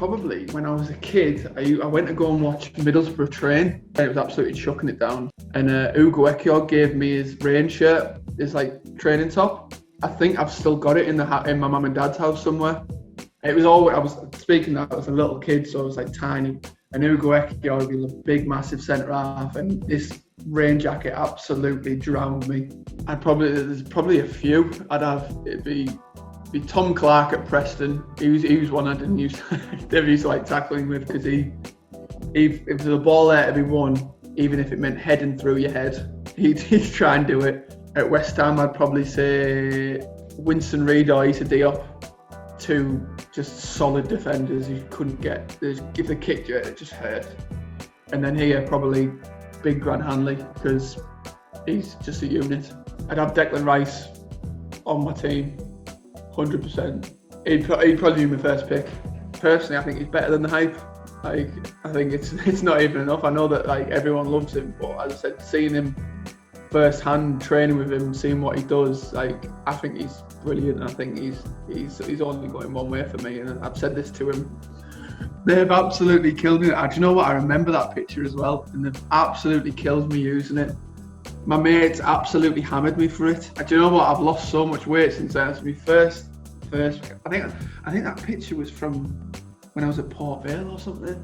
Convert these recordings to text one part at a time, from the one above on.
probably when I was a kid, I went to go and watch Middlesbrough train, and it was absolutely chucking it down. And Ugo Ekior gave me his rain shirt, his like training top. I think I've still got it in my mum and dad's house somewhere. It was always, I was speaking that I was a little kid, so I was like tiny. And Ugo Ekior was a big, massive centre half, and this rain jacket absolutely drowned me. There's probably a few I'd have. It'd be Tom Clark at Preston. He was one I didn't use to like tackling with, because if there's a ball there to be won, even if it meant heading through your head, he'd try and do it. At West Ham, I'd probably say Winston Reid or Issa Diop, two just solid defenders you couldn't get. If they kicked you, it just hurt. And then here, probably Big Grant Hanley, because he's just a unit. I'd have Declan Rice on my team, 100%. He'd probably be my first pick. Personally, I think he's better than the hype. Like, I think it's not even enough. I know that like everyone loves him, but as I said, seeing him first-hand, training with him, seeing what he does, like, I think he's brilliant. I think he's only going one way for me, and I've said this to him. They've absolutely killed me. Do you know what? I remember that picture as well, and they've absolutely killed me using it. My mates absolutely hammered me for it. Do you know what? I've lost so much weight since then. It's my first. I think that picture was from when I was at Port Vale or something.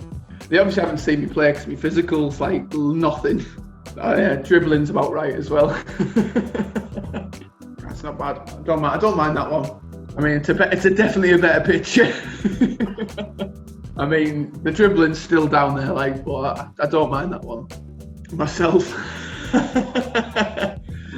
They obviously haven't seen me play because my physical's like nothing. Yeah, dribbling's about right as well. That's not bad. I don't mind that one. I mean, it's definitely a better picture. I mean, the dribbling's still down there, like, but I don't mind that one. Myself.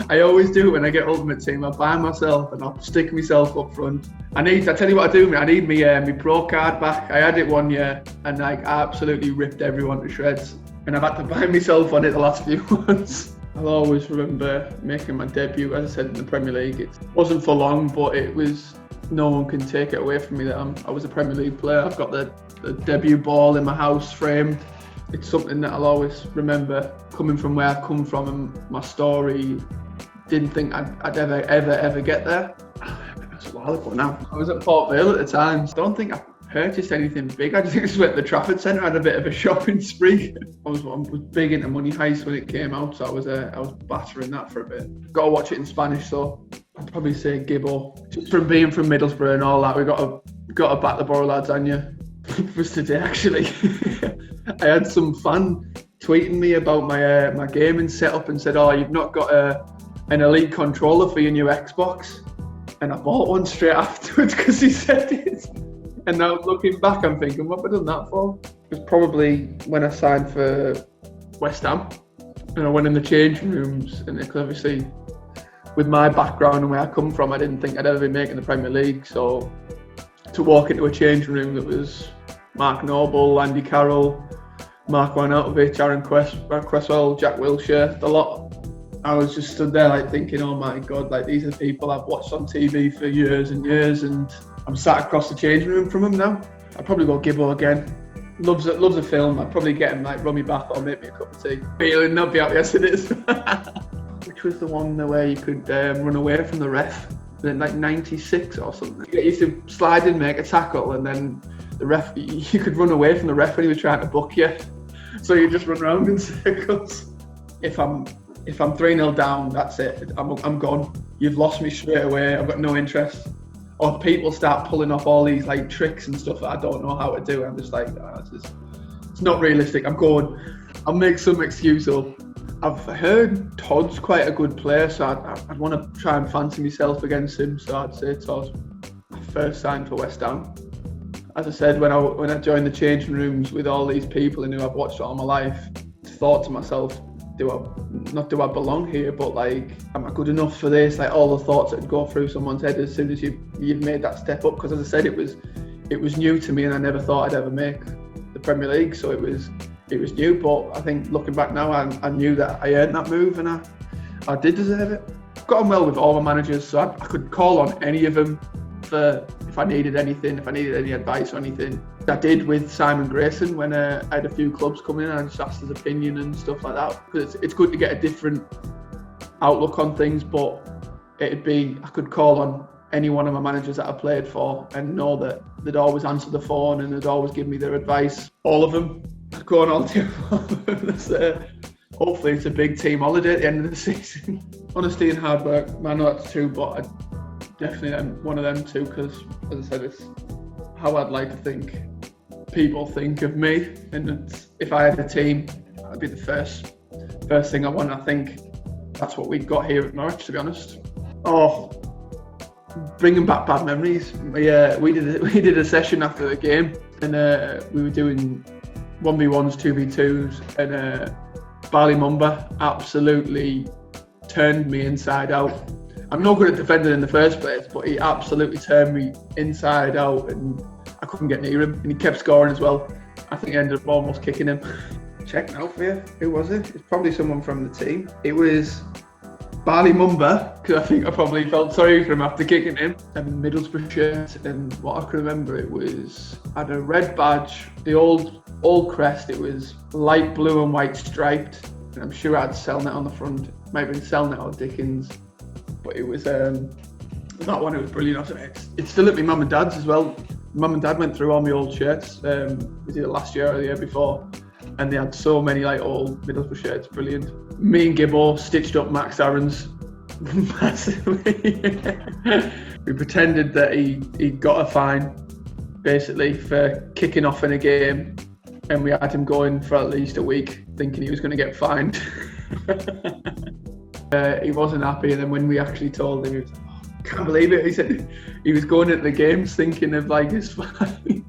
I always do when I get Ultimate Team. I buy myself and I'll stick myself up front. I tell you what I do, I need my pro card back. I had it one year and like absolutely ripped everyone to shreds. And I've had to buy myself on it the last few months. I'll always remember making my debut, as I said, in the Premier League. It wasn't for long, but it was, no one can take it away from me that I was a Premier League player. I've got the debut ball in my house framed. It's something that I'll always remember, coming from where I've come from and my story. Didn't think I'd ever get there. That's a while ago now. I was at Port Vale at the time. I don't think I purchased anything big. I just went to the Trafford Centre, had a bit of a shopping spree. I was big into Money Heist when it came out, so I was battering that for a bit. Got to watch it in Spanish, so I'd probably say Gibbo. Just from being from Middlesbrough and all that, we got to back the Borough lasagna. It was today actually. I had some fan tweeting me about my gaming setup and said, "Oh, you've not got an Elite controller for your new Xbox," and I bought one straight afterwards because he said it. And now looking back, I'm thinking, what have I done that for? It was probably when I signed for West Ham, and I went in the changing rooms, and obviously with my background and where I come from, I didn't think I'd ever be making the Premier League. So to walk into a changing room that was Mark Noble, Andy Carroll, Mark Arnautovic, Aaron Cresswell, Jack Wilshere, the lot. I was just stood there like thinking, oh my God, like these are people I've watched on TV for years and years, and I'm sat across the changing room from them now. I'd probably go Gibbo again. Loves a film. I'd probably get him like run me bath or make me a cup of tea. Feeling not be happy as it is. Which was the one where you could run away from the ref in like 96 or something. You used to slide in, make a tackle, and then the ref, you could run away from the ref when he was trying to book you. So you just run around in circles. If I'm 3-0 down, that's it. I'm gone. You've lost me straight away. I've got no interest. Or people start pulling off all these like tricks and stuff that I don't know how to do. I'm just like, it's not realistic. I'm going. I'll make some excuse up. I've heard Todd's quite a good player, so I'd want to try and fancy myself against him. So I'd say Todd. First signed for West Ham. As I said, when I joined the changing rooms with all these people and who I've watched all my life, thought to myself, do I belong here, but like, am I good enough for this? Like all the thoughts that would go through someone's head as soon as you've made that step up. Because as I said, it was new to me, and I never thought I'd ever make the Premier League. So it was new. But I think looking back now, I knew that I earned that move, and I did deserve it. Got on well with all my managers, so I could call on any of them for if I needed anything, if I needed any advice or anything. I did with Simon Grayson when I had a few clubs come in and I just asked his opinion and stuff like that. Because it's good to get a different outlook on things, but I could call on any one of my managers that I played for, and know that they'd always answer the phone and they'd always give me their advice. All of them. I'd go on all day. Hopefully it's a big team holiday at the end of the season. Honesty and hard work, I know that's two, but I definitely am one of them too, because as I said, it's how I'd like to think people think of me. And if I had a team, that'd be the first thing I want. I think that's what we've got here at Norwich, to be honest. Oh, bringing back bad memories. We did a session after the game, and we were doing 1v1s, 2v2s, and Barley Mumba absolutely turned me inside out. I'm not good at defending in the first place, but he absolutely turned me inside out, and I couldn't get near him, and he kept scoring as well. I think I ended up almost kicking him. Check now for you. Who was it? It's probably someone from the team. It was Barley Mumba, because I think I probably felt sorry for him after kicking him. And Middlesbrough shirt, and what I can remember, it was, I had a red badge, the old crest. It was light blue and white striped, and I'm sure I had Selnet on the front. It might have been Selnet or Dickens, but it was that one. It was brilliant. It's still at my mum and dad's as well. Mum and dad went through all my old shirts. It was either last year or the year before, and they had so many like old Middlesbrough shirts. Brilliant. Me and Gibbo stitched up Max Aaron's massively. We pretended that he got a fine, basically, for kicking off in a game, and we had him going for at least a week, thinking he was going to get fined. He wasn't happy, and then when we actually told him, he was like, "Oh, can't believe it." He said he was going into the games thinking of like his fine.